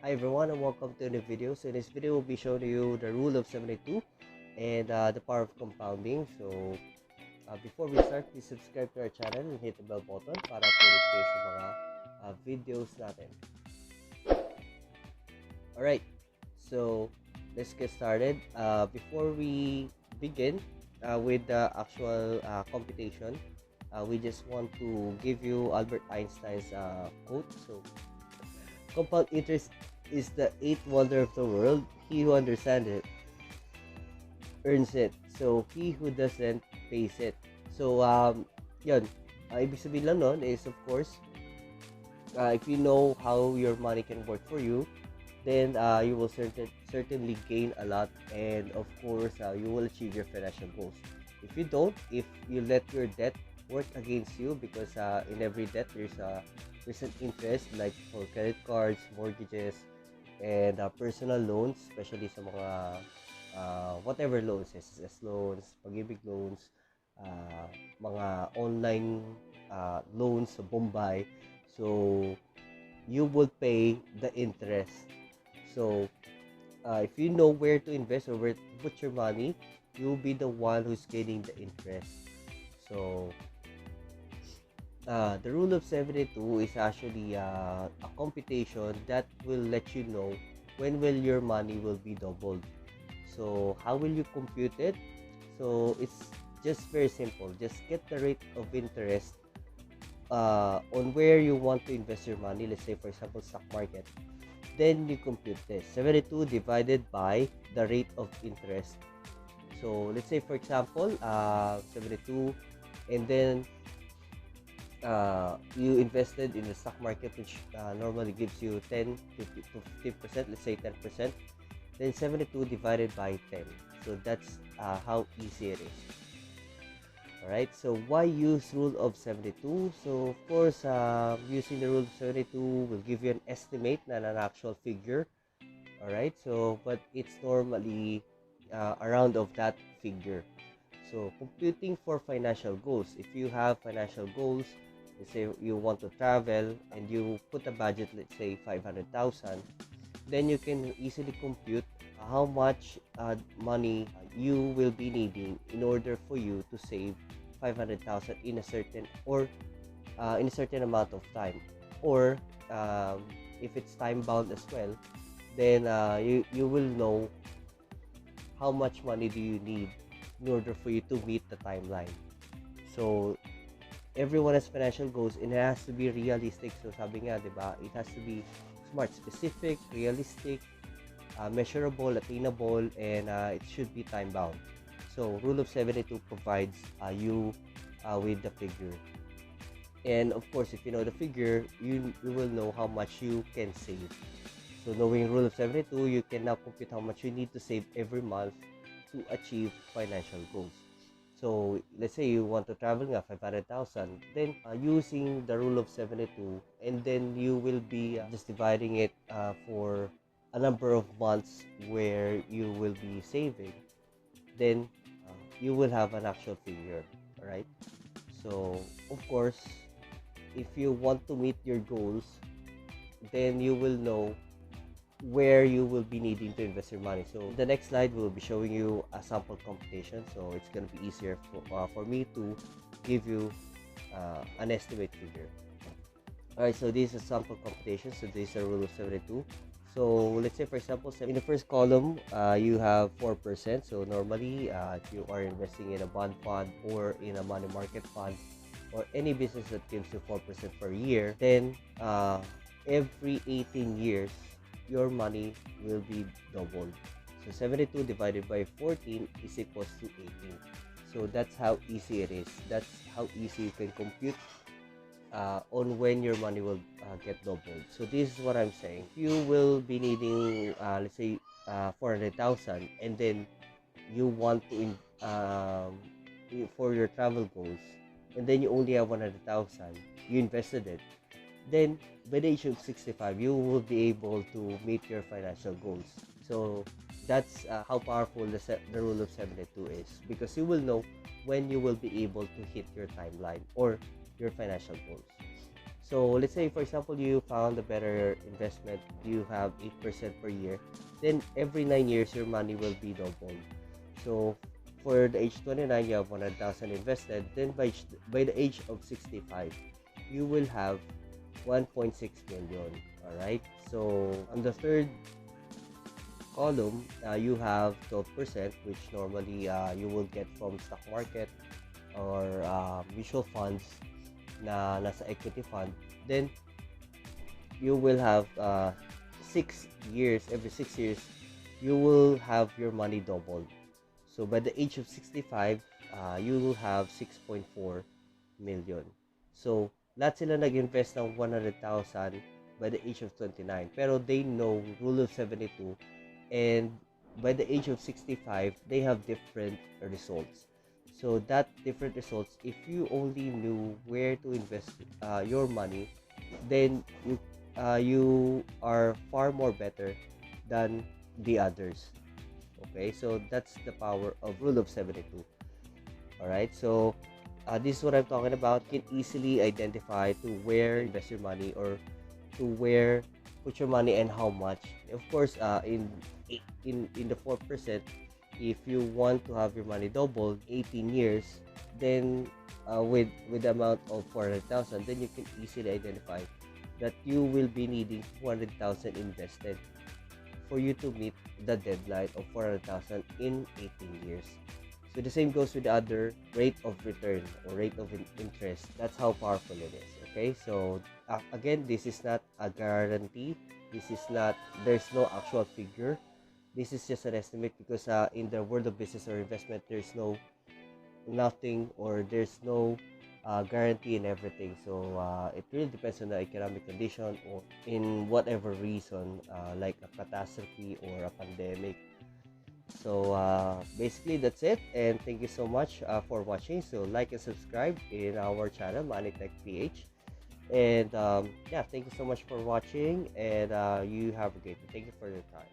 Hi everyone and welcome to a new video. So in this video we'll be showing you the rule of 72 and the power of compounding. So before we start, please subscribe to our channel and hit the bell button para upload kayo sa mga videos natin. Alright, so let's get started. Before we begin with the actual computation, we just want to give you Albert Einstein's quote. So compound interest is the eighth wonder of the world. He who understands it earns it. So he who doesn't pays it. So yun. Ibig sabihin lang nun is of course, if you know how your money can work for you, then you will certainly gain a lot, and of course you will achieve your financial goals. If you don't, if you let your debt work against you, because in every debt there's an interest, like for credit cards, mortgages, and personal loans, especially sa mga whatever loans, SSS loans, pag-ibig loans, mga online loans sa Bombay. So you will pay the interest. So if you know where to invest or where to put your money, you'll be the one who's getting the interest. So the rule of 72 is actually a computation that will let you know when will your money will be doubled. So how will you compute it? So it's just very simple. Just get the rate of interest on where you want to invest your money. Let's say for example stock market. Then you compute this 72 divided by the rate of interest. So let's say for example 72, and then you invested in the stock market, which normally gives you 10 to 15%, let's say 10%, then 72 divided by 10. So that's how easy it is. Alright, so why use rule of 72? So of course, using the rule of 72 will give you an estimate, not an actual figure. Alright, so but it's normally around of that figure. So computing for financial goals, if you have financial goals, let's say you want to travel and you put a budget, let's say 500,000, then you can easily compute how much money you will be needing in order for you to save 500,000 in a certain amount of time. Or if it's time bound as well, then you will know how much money do you need in order for you to meet the timeline. So everyone has financial goals and it has to be realistic. So sabi nga, diba, it has to be smart, specific, realistic, measurable, attainable, and it should be time bound. So rule of 72 provides you with the figure. And of course, if you know the figure, you will know how much you can save. So knowing rule of 72, you can now compute how much you need to save every month to achieve financial goals. So let's say you want to travel nga 500,000, then using the rule of 72, and then you will be just dividing it for a number of months where you will be saving, then you will have an actual figure. All right, so of course, if you want to meet your goals, then you will know where you will be needing to invest your money. So the next slide will be showing you a sample computation, so it's going to be easier for me to give you an estimate figure. Alright, so this is a sample computation. So this is a rule of 72. So let's say for example in the first column you have 4%. So normally if you are investing in a bond fund or in a money market fund or any business that gives you 4% per year, then every 18 years your money will be doubled. So 72 divided by 14 is equals to 18. So that's how easy it is. That's how easy you can compute on when your money will get doubled. So this is what I'm saying. You will be needing let's say 400,000, and then you want to for your travel goals, and then you only have 100,000, you invested it, then by the age of 65 you will be able to meet your financial goals. So that's how powerful the rule of 72 is, because you will know when you will be able to hit your timeline or your financial goals. So let's say, for example, you found a better investment, you have 8% per year, then every 9 years your money will be doubled. So for the age 29, you have 100,000 invested, then by the age of 65, you will have 1.6 million. All right. So on the third column, you have 12%, which normally you will get from stock market or mutual funds na nasa equity fund. Then you will have 6 years. Every 6 years, you will have your money doubled. So by the age of 65, you will have 6.4 million. So lahat sila nag-invest ng 100,000 by the age of 29. Pero they know rule of 72, and by the age of 65, they have different results. So that different results, if you only knew where to invest your money, then you are far more better than the others. Okay, so that's the power of rule of 72. All right, so this is what I'm talking about. You can easily identify to where invest your money, or to where put your money and how much. Of course, in the 4%, if you want to have your money doubled 18 years, then with the amount of 400,000, then you can easily identify that you will be needing 200,000 invested for you to meet the deadline of 400,000 in 18 years. So the same goes with the other rate of return or rate of interest. That's how powerful it is. Okay, so again, this is not a guarantee. This is not, there's no actual figure. This is just an estimate, because in the world of business or investment, there's nothing, or there's no guarantee in everything. So it really depends on the economic condition, or in whatever reason, like a catastrophe or a pandemic. So basically that's it, and thank you so much for watching. So like and subscribe in our channel, Money Tech PH. And yeah, thank you so much for watching, and you have a great day. Thank you for your time.